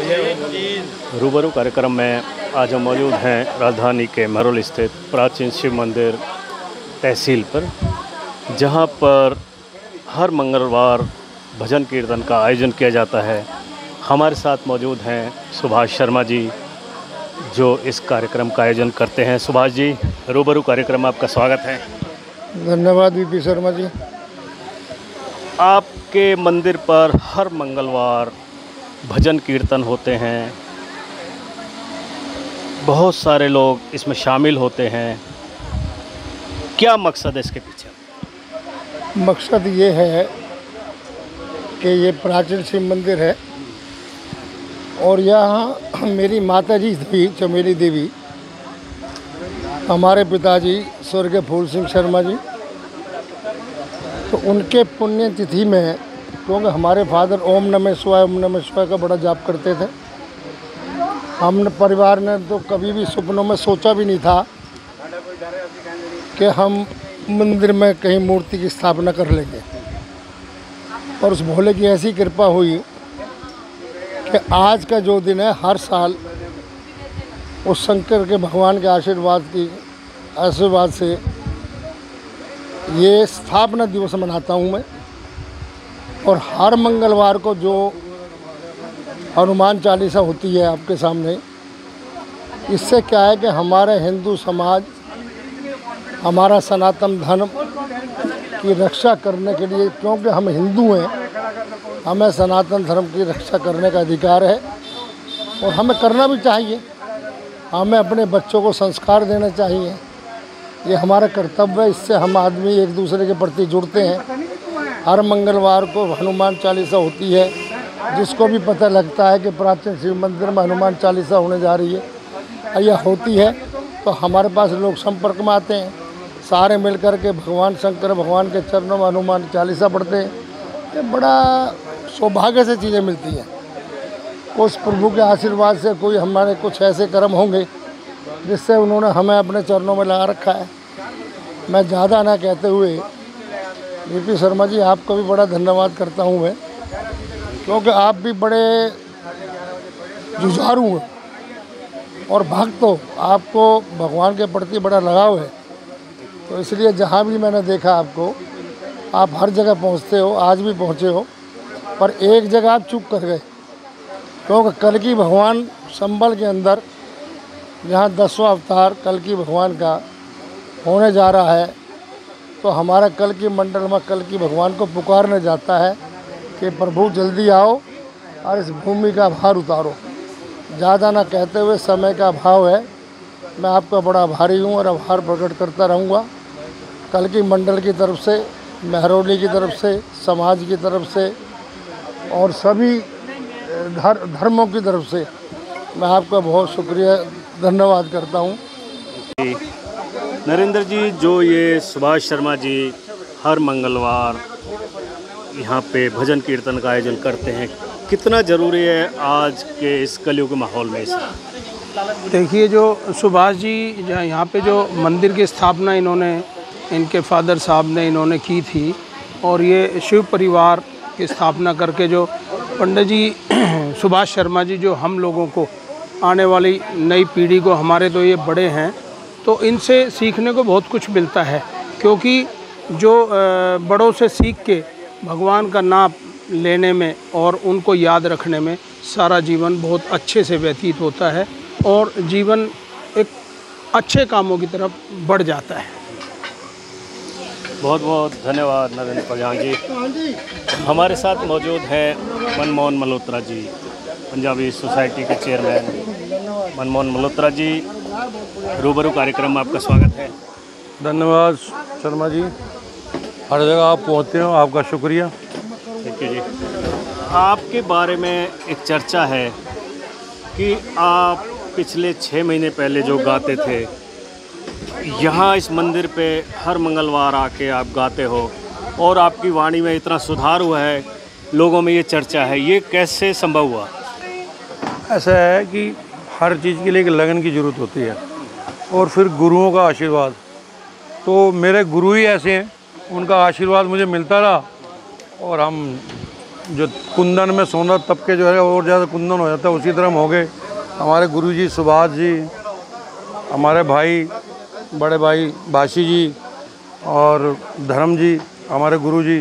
रूबरू कार्यक्रम में आज हम मौजूद हैं राजधानी के महरौल स्थित प्राचीन शिव मंदिर तहसील पर, जहां पर हर मंगलवार भजन कीर्तन का आयोजन किया जाता है। हमारे साथ मौजूद हैं सुभाष शर्मा जी, जो इस कार्यक्रम का आयोजन करते हैं। सुभाष जी, रूबरू कार्यक्रम में आपका स्वागत है। धन्यवाद वीपी शर्मा जी। आपके मंदिर पर हर मंगलवार भजन कीर्तन होते हैं, बहुत सारे लोग इसमें शामिल होते हैं। क्या मकसद है इसके पीछे? मकसद ये है कि ये प्राचीन शिव मंदिर है और यहाँ मेरी माता जी थी चमेली देवी, हमारे पिताजी स्वर्गीय फूल सिंह शर्मा जी, तो उनके पुण्य तिथि में, क्योंकि हमारे फादर ओम नमः शिवाय का बड़ा जाप करते थे। हमने परिवार ने तो कभी भी सपनों में सोचा भी नहीं था कि हम मंदिर में कहीं मूर्ति की स्थापना कर लेंगे, और उस भोले की ऐसी कृपा हुई कि आज का जो दिन है, हर साल उस शंकर के भगवान के आशीर्वाद से ये स्थापना दिवस मनाता हूँ मैं। और हर मंगलवार को जो हनुमान चालीसा होती है आपके सामने, इससे क्या है कि हमारे हिंदू समाज, हमारा सनातन धर्म की रक्षा करने के लिए, क्योंकि हम हिंदू हैं, हमें सनातन धर्म की रक्षा करने का अधिकार है और हमें करना भी चाहिए। हमें अपने बच्चों को संस्कार देना चाहिए, ये हमारा कर्तव्य है। इससे हम आदमी एक दूसरे के प्रति जुड़ते हैं। हर मंगलवार को हनुमान चालीसा होती है, जिसको भी पता लगता है कि प्राचीन शिव मंदिर में हनुमान चालीसा होने जा रही है, यह होती है, तो हमारे पास लोग संपर्क में आते हैं, सारे मिलकर के भगवान शंकर भगवान के चरणों में हनुमान चालीसा पढ़ते हैं। ये बड़ा सौभाग्य से चीज़ें मिलती हैं। उस प्रभु के आशीर्वाद से कोई हमारे कुछ ऐसे कर्म होंगे जिससे उन्होंने हमें अपने चरणों में लगा रखा है। मैं ज़्यादा ना कहते हुए वीपी शर्मा जी, आपको भी बड़ा धन्यवाद करता हूँ मैं, क्योंकि आप भी बड़े जुझारू हैं और भक्त हो, आपको भगवान के प्रति बड़ा लगाव है। तो इसलिए जहाँ भी मैंने देखा आपको, आप हर जगह पहुँचते हो, आज भी पहुँचे हो, पर एक जगह आप चूक कर गए, क्योंकि कल की भगवान संबल के अंदर जहाँ 10वां अवतार कल की भगवान का होने जा रहा है, तो हमारा कल की मंडल में कल की भगवान को पुकारने जाता है कि प्रभु जल्दी आओ और इस भूमि का भार उतारो। ज़्यादा ना कहते हुए, समय का अभाव है, मैं आपका बड़ा आभारी हूँ और आभार प्रकट करता रहूँगा। कल की मंडल की तरफ से, महरौली की तरफ से, समाज की तरफ से और सभी धर्मों की तरफ से मैं आपका बहुत शुक्रिया धन्यवाद करता हूँ। नरेंद्र जी, जो ये सुभाष शर्मा जी हर मंगलवार यहाँ पे भजन कीर्तन का आयोजन करते हैं, कितना ज़रूरी है आज के इस कलयुग माहौल में? देखिए, जो सुभाष जी यहाँ पे जो मंदिर की स्थापना इनके फादर साहब ने इन्होंने की थी, और ये शिव परिवार की स्थापना करके जो पंडित जी सुभाष शर्मा जी, जो हम लोगों को, आने वाली नई पीढ़ी को, हमारे तो ये बड़े हैं, तो इनसे सीखने को बहुत कुछ मिलता है। क्योंकि जो बड़ों से सीख के भगवान का नाम लेने में और उनको याद रखने में सारा जीवन बहुत अच्छे से व्यतीत होता है और जीवन एक अच्छे कामों की तरफ बढ़ जाता है। बहुत बहुत धन्यवाद नरेंद्र प्रधान जी। हमारे साथ मौजूद हैं मनमोहन मल्होत्रा जी, पंजाबी सोसाइटी के चेयरमैन। मनमोहन मल्होत्रा जी, रूबरू कार्यक्रम में आपका स्वागत है। धन्यवाद शर्मा जी, हर जगह आप पहुँचते हो, आपका शुक्रिया। थैंक यू जी। आपके बारे में एक चर्चा है कि आप पिछले 6 महीने पहले जो गाते थे, यहाँ इस मंदिर पे हर मंगलवार आके आप गाते हो और आपकी वाणी में इतना सुधार हुआ है, लोगों में ये चर्चा है, ये कैसे संभव हुआ? ऐसा है कि हर चीज़ के लिए एक लगन की ज़रूरत होती है और फिर गुरुओं का आशीर्वाद। तो मेरे गुरु ही ऐसे हैं, उनका आशीर्वाद मुझे मिलता रहा और हम जो कुंदन में सोना तप के जो है और ज़्यादा कुंदन हो जाता है, उसी तरह हम हो गए। हमारे गुरुजी सुभाष जी, हमारे भाई बड़े भाई भाषी जी और धर्म जी, हमारे गुरुजी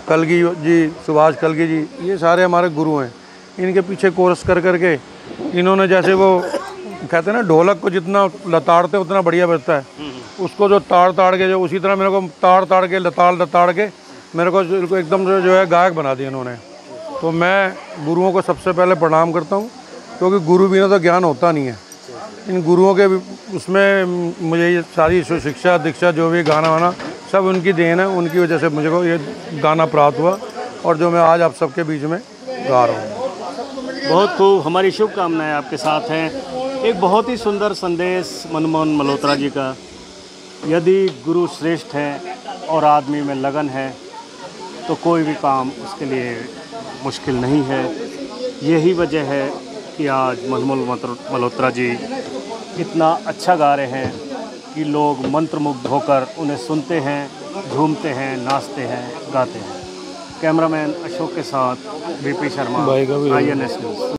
कलगी जी, सुभाष कलगी जी, ये सारे हमारे गुरु हैं। इनके पीछे कोर्स कर करके इन्होंने, जैसे वो कहते हैं ना ढोलक को जितना लताड़ते उतना बढ़िया बजता है, उसको जो ताड़ के जो उसी तरह मेरे को ताड़ के लताड़ के मेरे को एकदम जो है गायक बना दिया इन्होंने। तो मैं गुरुओं को सबसे पहले प्रणाम करता हूँ, क्योंकि गुरु बिना तो ज्ञान होता नहीं है। इन गुरुओं के उसमें मुझे ये सारी शिक्षा दीक्षा जो भी गाना वाना सब उनकी देन है, उनकी वजह से मुझे को ये गाना प्राप्त हुआ और जो मैं आज आप सबके बीच में गा रहा हूँ। बहुत खूब, हमारी शुभकामनाएं आपके साथ हैं। एक बहुत ही सुंदर संदेश मनमोहन मल्होत्रा जी का, यदि गुरु श्रेष्ठ है और आदमी में लगन है तो कोई भी काम उसके लिए मुश्किल नहीं है। यही वजह है कि आज मनमोहन मल्होत्रा जी इतना अच्छा गा रहे हैं कि लोग मंत्रमुग्ध होकर उन्हें सुनते हैं, झूमते हैं, नाचते हैं, गाते हैं। कैमरामैन अशोक के साथ VP Sharma, INS news.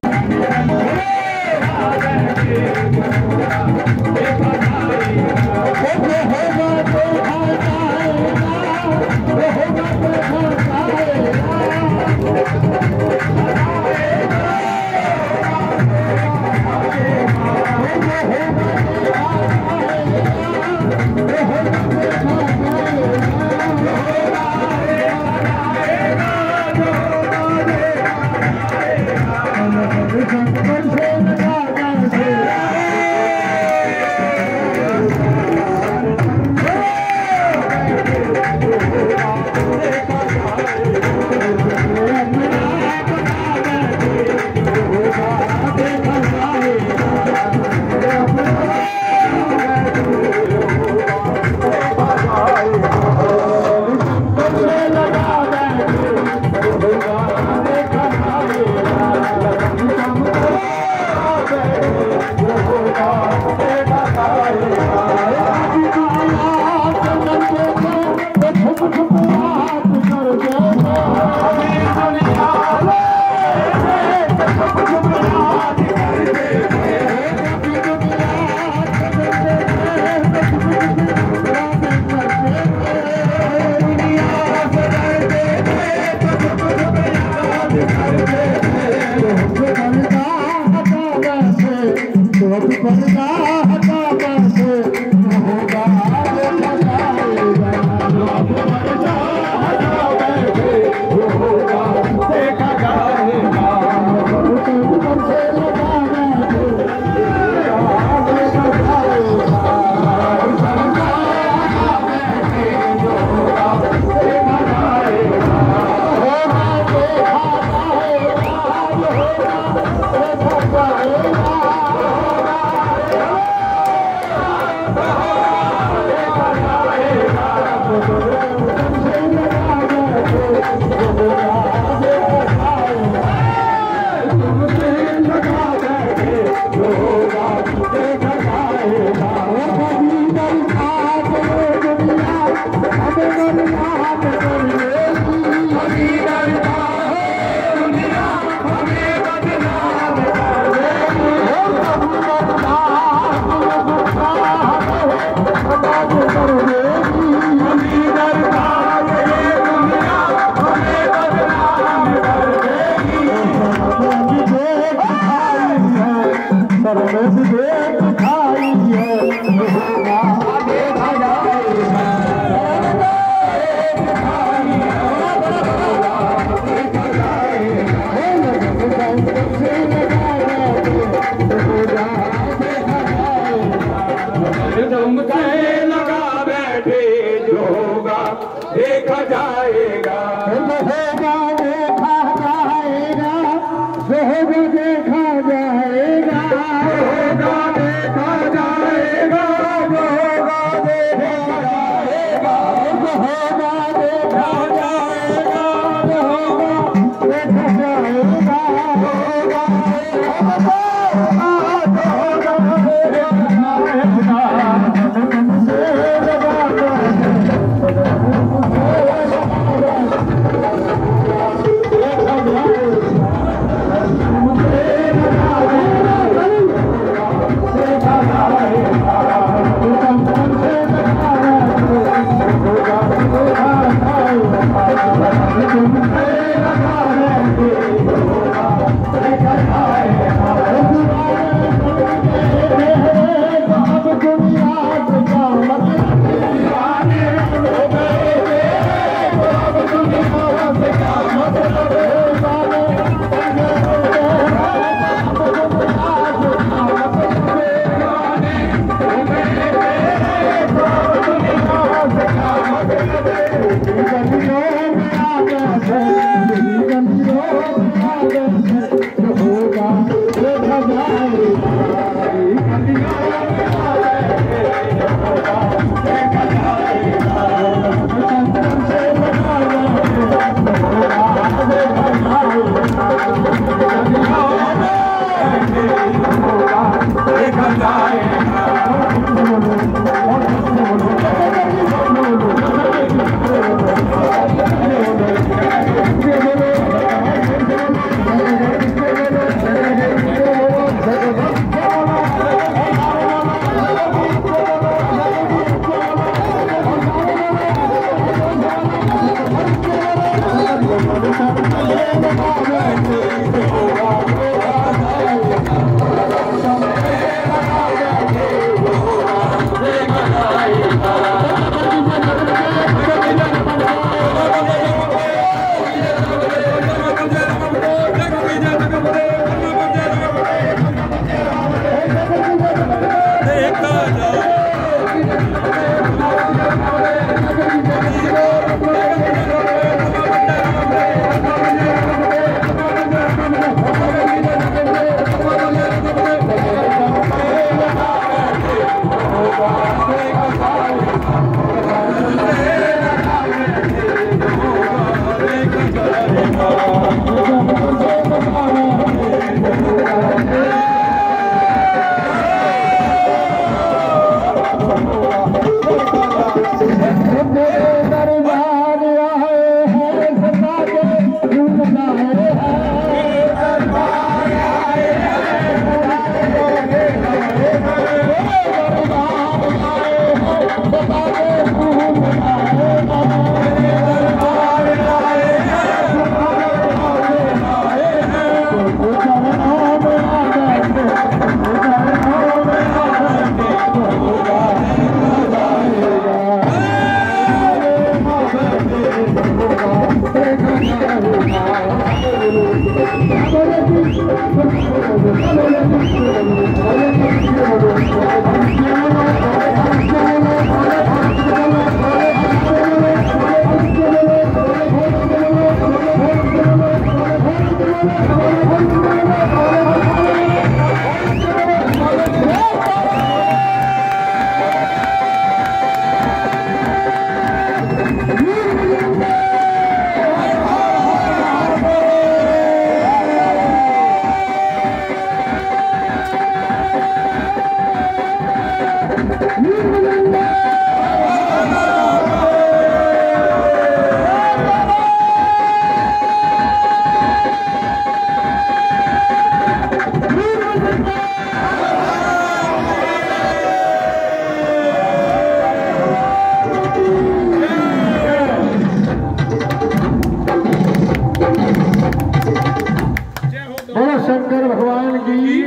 Shankar भगवान की,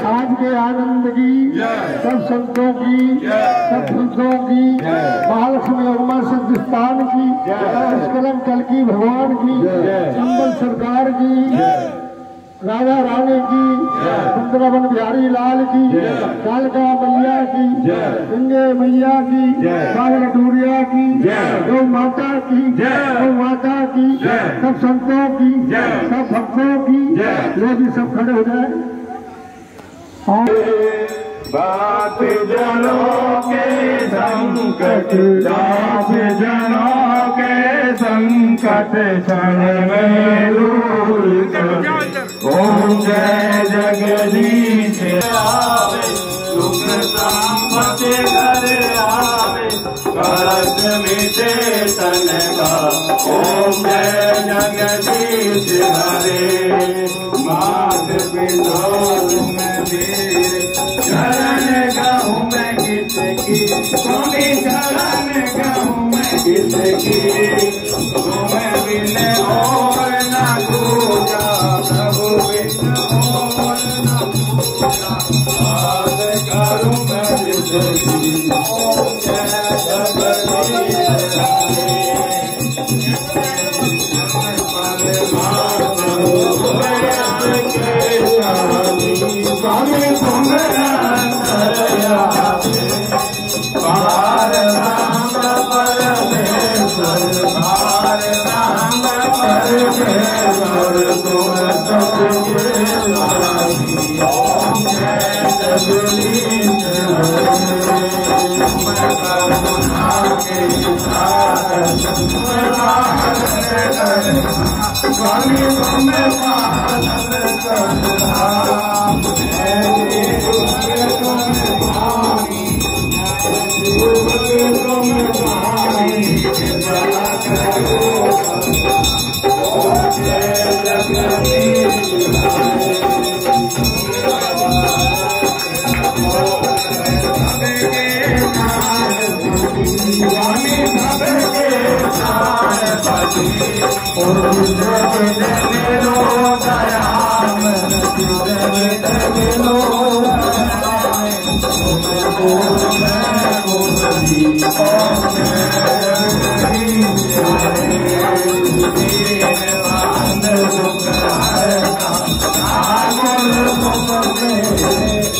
आज के आनंद की, सब संतों की, सब पुरुषों की, महालक्ष्मी उमा सिद्धिस्तान की, निष्कलम कल्की भगवान की, संबल सरकार की, राधा रानी की, वृंदावन बिहारी लाल की, कालका मैया की, गंगे मैया की, कागल डूरिया की, गौ माता की, गौ माता की, सब संतों की, सब भक्तों की, लोग सब खड़े हो जाए। बात जनों के संकट, दास जनों के संकट क्षण में दूर कर। ओम जय जगदीश आवे, सुख संपत्ति घर आवे, कष्ट मिटे तन का। ओम जय जगदीश हरे, मात पिता में मेरे शरण गाऊं मैं किसकी, तुम्हें शरण गाऊं मैं किसकी, तुम्हें बिन और न दूजा, प्रभु बिन और न दूजा, बात करूं मैं जिसकी। ओम जय जगदीश हरे, स्वामी सुंदर बार राम परमेश्वर, बार राम परमेश्वर, तुम सबके स्वामी। ओम जय जगदीश हरे, मैं करुणा के सागर, स्वामी तुम पालन करना।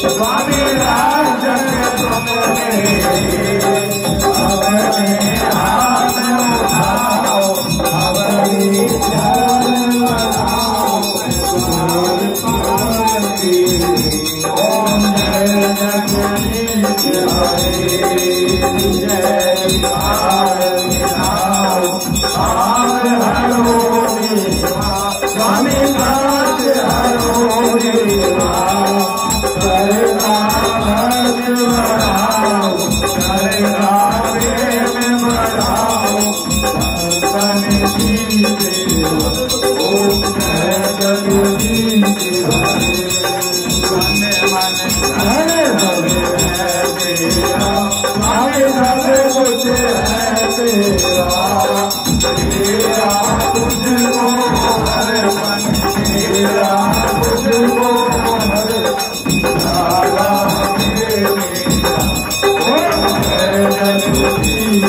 स्वामी राज हरे हरे है तेरा, आगे सब कुछ है तेरा, तेरा तुझको हर मन, तेरा तुझको हर राधा मेरा, है जगदीश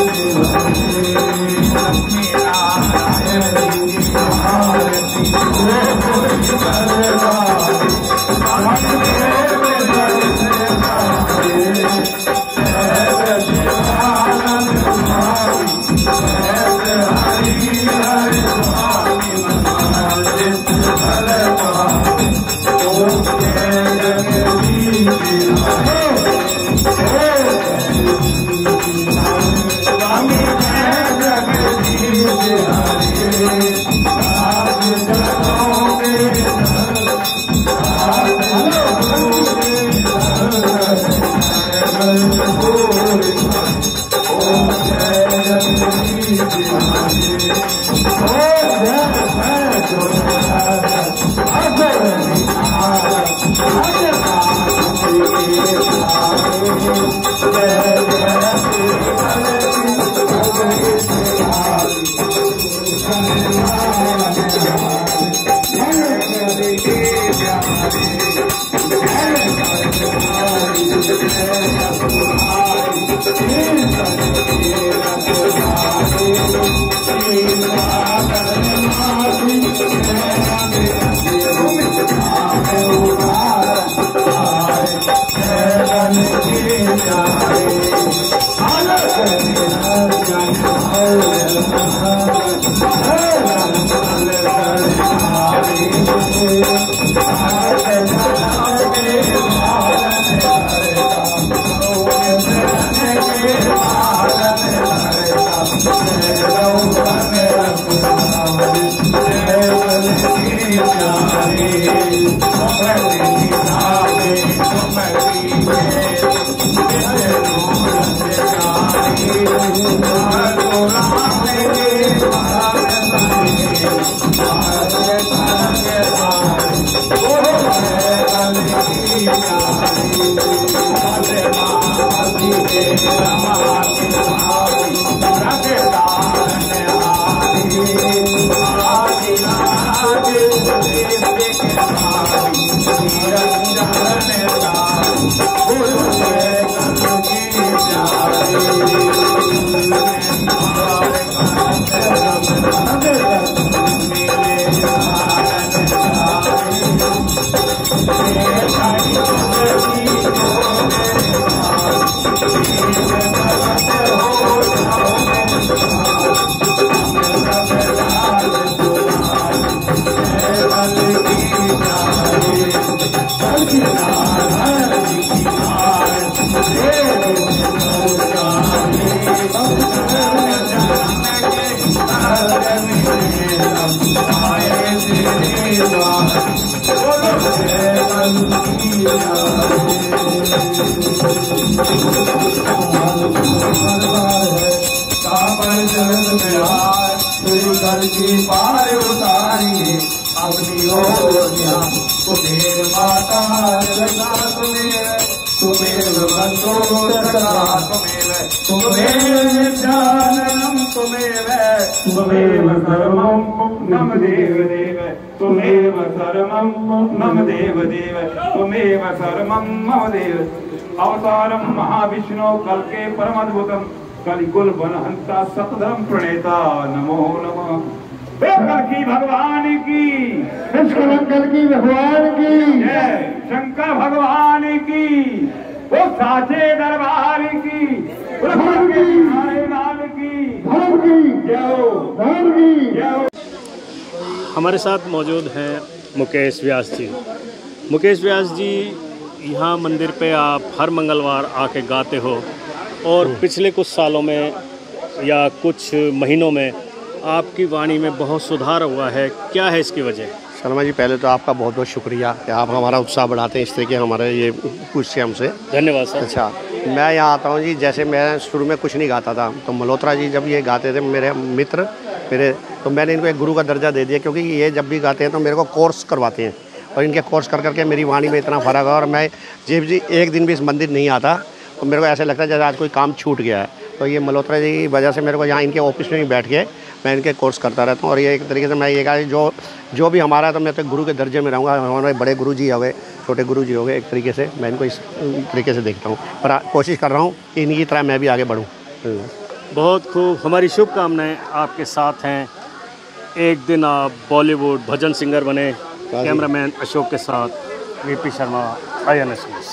अवतारम महाविष्णु कल के परमाद्भुतम कलिकुल वनहंता सतधर्म प्रणेता नमो नमः। कल की भगवान की, कल की भगवान की जय, शंकर भगवान की, वो साचे दरबार की, लाल की, हमारे साथ मौजूद हैं मुकेश व्यास जी। मुकेश व्यास जी, यहाँ मंदिर पे आप हर मंगलवार आके गाते हो और पिछले कुछ सालों में या कुछ महीनों में आपकी वाणी में बहुत सुधार हुआ है, क्या है इसकी वजह? शर्मा जी, पहले तो आपका बहुत बहुत शुक्रिया कि आप हमारा उत्साह बढ़ाते हैं इस तरह के हमारे ये पूछते हमसे। धन्यवाद सर। अच्छा, मैं यहाँ आता हूँ जी, जैसे मैं शुरू में कुछ नहीं गाता था, तो मल्होत्रा जी जब ये गाते थे, मेरे मित्र तो मैंने इनको एक गुरु का दर्जा दे दिया, क्योंकि ये जब भी गाते हैं तो मेरे को कोर्स करवाते हैं और इनके कोर्स कर करके मेरी वाणी में इतना फ़र्क है। और मैं जब जी एक दिन भी इस मंदिर नहीं आता तो मेरे को ऐसा लगता है जैसे आज कोई काम छूट गया है। तो ये मल्होत्रा जी की वजह से मेरे को यहाँ इनके ऑफिस में ही बैठ के मैं इनके कोर्स करता रहता हूँ। और ये एक तरीके से मैं ये कहा जो भी हमारा है तो मैं तो गुरु के दर्जे में रहूँगा। हमारे बड़े गुरु जी हो गए, छोटे गुरु जी हो गए, एक तरीके से मैं इनको इस तरीके से देखता हूँ और कोशिश कर रहा हूँ कि इन्हीं की तरह मैं भी आगे बढ़ूँ। बहुत खूब, हमारी शुभकामनाएं आपके साथ हैं। एक दिन आप बॉलीवुड भजन सिंगर बने। कैमरामैन अशोक के साथ वीपी शर्मा, INS न्यूज़।